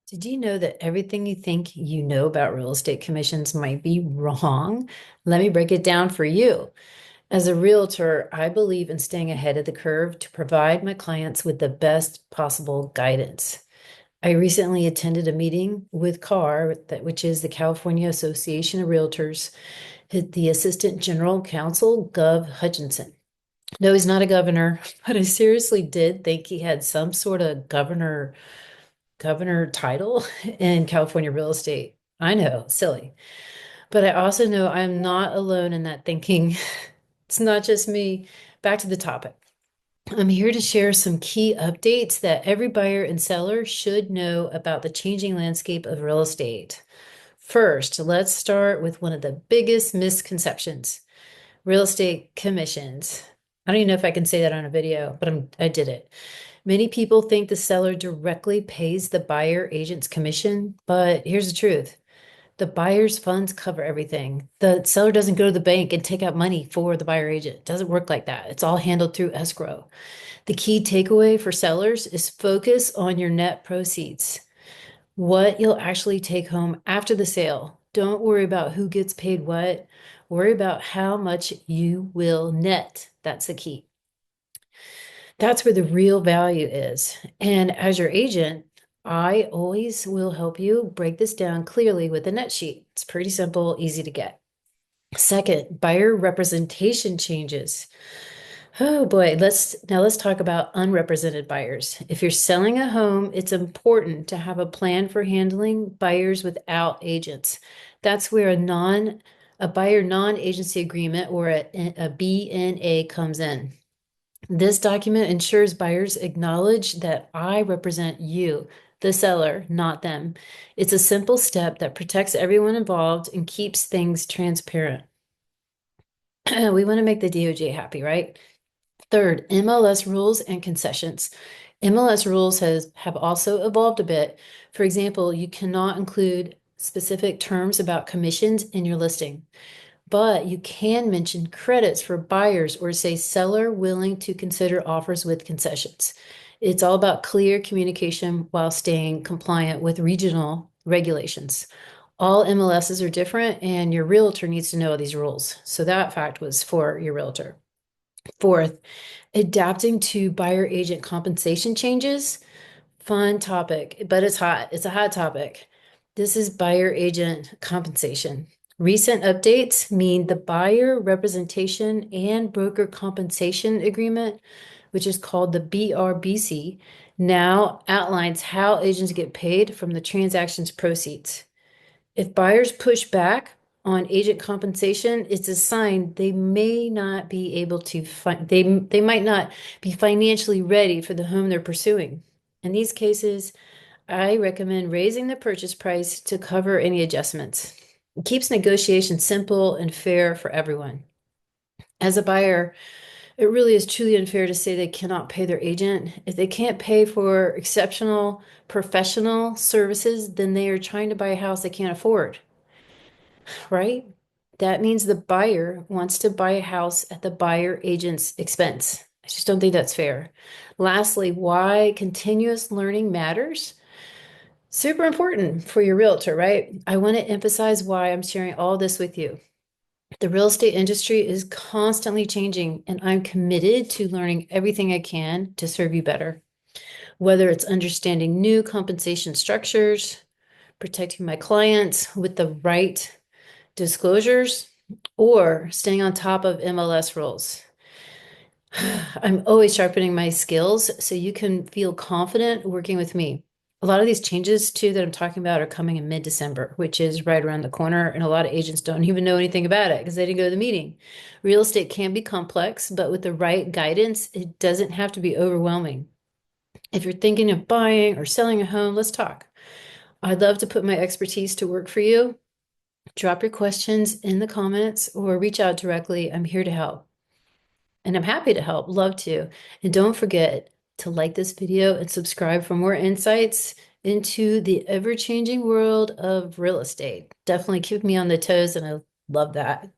Did you know that everything you think you know about real estate commissions might be wrong? Let me break it down for you. As a realtor, I believe in staying ahead of the curve to provide my clients with the best possible guidance. I recently attended a meeting with CAR, which is the California Association of Realtors, the Assistant General Counsel, Gov Hutchinson. No, he's not a governor, but I seriously did think he had some sort of governor title in California real estate. I know, silly. But I also know I'm not alone in that thinking. It's not just me. Back to the topic. I'm here to share some key updates that every buyer and seller should know about the changing landscape of real estate. First, let's start with one of the biggest misconceptions: real estate commissions. I don't even know if I can say that on a video, but I did it. Many people think the seller directly pays the buyer agent's commission, but here's the truth. The buyer's funds cover everything. The seller doesn't go to the bank and take out money for the buyer agent. It doesn't work like that. It's all handled through escrow. The key takeaway for sellers is focus on your net proceeds, what you'll actually take home after the sale. Don't worry about who gets paid what. Worry about how much you will net. That's the key. That's where the real value is. And as your agent, I always will help you break this down clearly with a net sheet. It's pretty simple, easy to get. Second, buyer representation changes. Oh boy, let's talk about unrepresented buyers. If you're selling a home, it's important to have a plan for handling buyers without agents. That's where a buyer non-agency agreement or a BNA comes in. This document ensures buyers acknowledge that I represent you, the seller, not them. It's a simple step that protects everyone involved and keeps things transparent. We want to make the DOJ happy, right? Third, MLS rules and concessions. MLS rules have also evolved a bit. For example, you cannot include specific terms about commissions in your listing, but you can mention credits for buyers or say seller willing to consider offers with concessions. It's all about clear communication while staying compliant with regional regulations. All MLSs are different, and your realtor needs to know these rules. So that fact was for your realtor. Fourth, adapting to buyer agent compensation changes. Fun topic, but it's hot. It's a hot topic. This is buyer agent compensation. Recent updates mean the buyer representation and broker compensation agreement, which is called the BRBC, now outlines how agents get paid from the transaction's proceeds. If buyers push back on agent compensation, it's a sign they may not be able to they might not be financially ready for the home they're pursuing. In these cases, I recommend raising the purchase price to cover any adjustments. It keeps negotiation simple and fair for everyone. As a buyer, it really is truly unfair to say they cannot pay their agent. If they can't pay for exceptional professional services, then they are trying to buy a house they can't afford, right? That means the buyer wants to buy a house at the buyer agent's expense. I just don't think that's fair. Lastly, why continuous learning matters. Super important for your realtor, right? I want to emphasize why I'm sharing all this with you. The real estate industry is constantly changing, and I'm committed to learning everything I can to serve you better. Whether it's understanding new compensation structures, protecting my clients with the right disclosures, or staying on top of MLS rules. I'm always sharpening my skills so you can feel confident working with me. A lot of these changes, too, that I'm talking about are coming in mid-December, which is right around the corner, and a lot of agents don't even know anything about it because they didn't go to the meeting. Real estate can be complex, but with the right guidance, it doesn't have to be overwhelming. If you're thinking of buying or selling a home, let's talk. I'd love to put my expertise to work for you. Drop your questions in the comments or reach out directly. I'm here to help. And I'm happy to help, love to. And don't forget to like this video and subscribe for more insights into the ever-changing world of real estate. Definitely keep me on the toes, and I love that.